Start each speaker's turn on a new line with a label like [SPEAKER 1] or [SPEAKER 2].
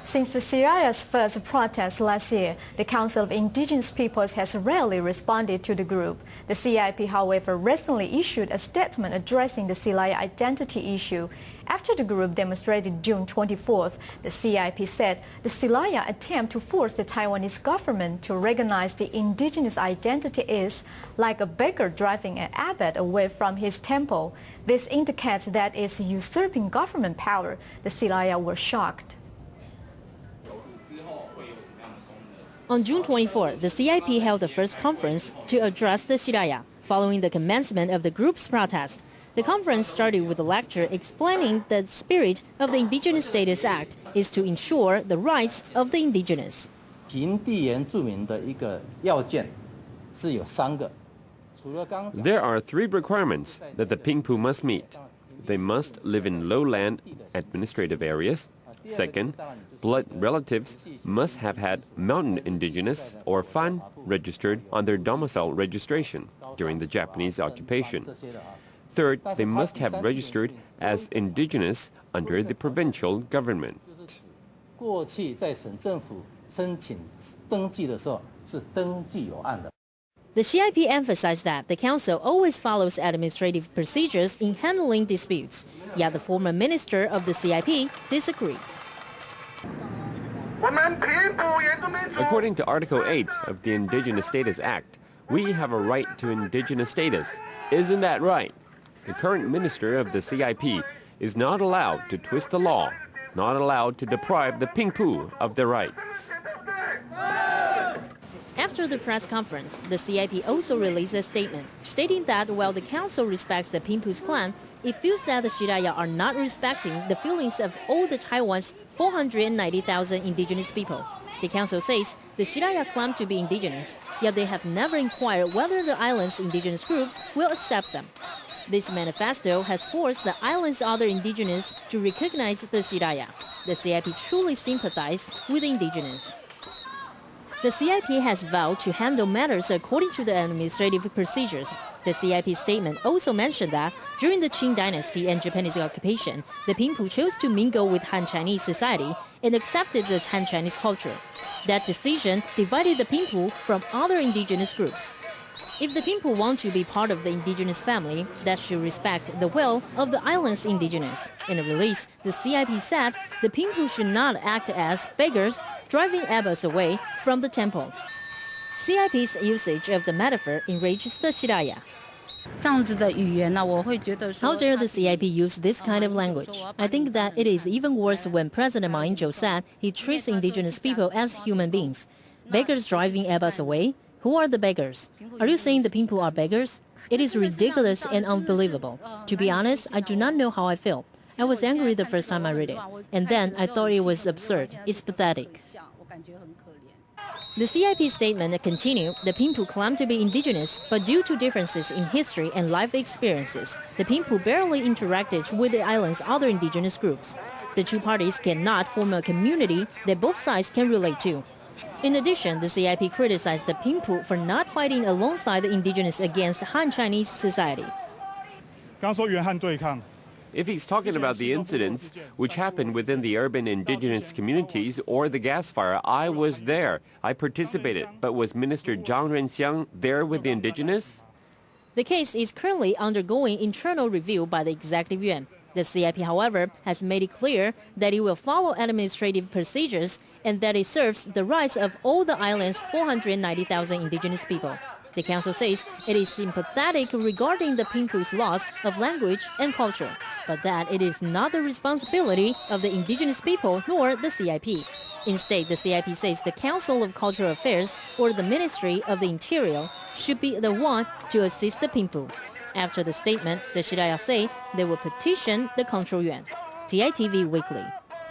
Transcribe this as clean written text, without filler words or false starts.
[SPEAKER 1] Since the Sirayas' first protest last year, the Council of Indigenous Peoples has rarely responded to the group. The CIP, however, recently issued a statement addressing the Siraya identity issue. After the group demonstrated June 24th, the CIP said the Siraya attempt to force the Taiwanese government to recognize the indigenous identity is like a beggar driving an abbot away from his temple. This indicates that it's usurping government power. The Siraya were shocked.
[SPEAKER 2] On June 24, the CIP held the first conference to address the Siraya, following the commencement of the group's protest. The conference started with a lecture explaining that the spirit of the Indigenous Status Act is to ensure the rights of the indigenous.
[SPEAKER 3] There are 3 requirements that the Pingpu must meet. They must live in lowland administrative areas. Second, blood relatives must have had mountain indigenous or Fan registered on their domicile registration during the Japanese occupation. Third, they must have registered as indigenous under the provincial government.
[SPEAKER 2] The CIP emphasized that the Council always follows administrative procedures in handling disputes, yet the former minister of the CIP disagrees.
[SPEAKER 3] According to Article 8 of the Indigenous Status Act, we have a right to indigenous status. Isn't that right? The current minister of the CIP is not allowed to twist the law, not allowed to deprive the Pingpu of their rights.
[SPEAKER 2] After the press conference, the CIP also released a statement stating that while the Council respects the Pingpu's clan, it feels that the Siraya are not respecting the feelings of all the Taiwan's 490,000 indigenous people. The Council says the Siraya claim to be indigenous, yet they have never inquired whether the island's indigenous groups will accept them. This manifesto has forced the island's other indigenous to recognize the Siraya. The CIP truly sympathizes with the indigenous. The CIP has vowed to handle matters according to the administrative procedures. The CIP statement also mentioned that during the Qing dynasty and Japanese occupation, the Pingpu chose to mingle with Han Chinese society and accepted the Han Chinese culture. That decision divided the Pingpu from other indigenous groups. If the Pingpu want to be part of the indigenous family, that should respect the will of the island's indigenous. In a release, the CIP said the Pingpu should not act as beggars, driving abbots away from the temple. CIP's usage of the metaphor enrages the Siraya. How dare the CIP use this kind of language? I think that it is even worse when President Ma Ying-jeou said he treats indigenous people as human beings. Beggars driving abbots away? Who are the beggars? Are you saying the Pingpu are beggars? It is ridiculous and unbelievable. To be honest, I do not know how I feel. I was angry the first time I read it, and then I thought it was absurd. It's pathetic. The CIP statement continued, the Pingpu claim to be indigenous, but due to differences in history and life experiences, the Pingpu barely interacted with the island's other indigenous groups. The 2 parties cannot form a community that both sides can relate to. In addition, the CIP criticized the Pingpu for not fighting alongside the indigenous against Han Chinese society.
[SPEAKER 3] If he's talking about the incidents which happened within the urban indigenous communities or the gas fire, I was there. I participated. But was Minister Zhang Renxiang there with the indigenous?
[SPEAKER 2] The case is currently undergoing internal review by the Executive Yuan. The CIP, however, has made it clear that it will follow administrative procedures and that it serves the rights of all the island's 490,000 indigenous people. The Council says it is sympathetic regarding the Pingpu's loss of language and culture, but that it is not the responsibility of the indigenous people nor the CIP. Instead, the CIP says the Council of Cultural Affairs or the Ministry of the Interior should be the one to assist the Pingpu. After the statement, the Siraya say they will petition the Control Yuan. TITV Weekly.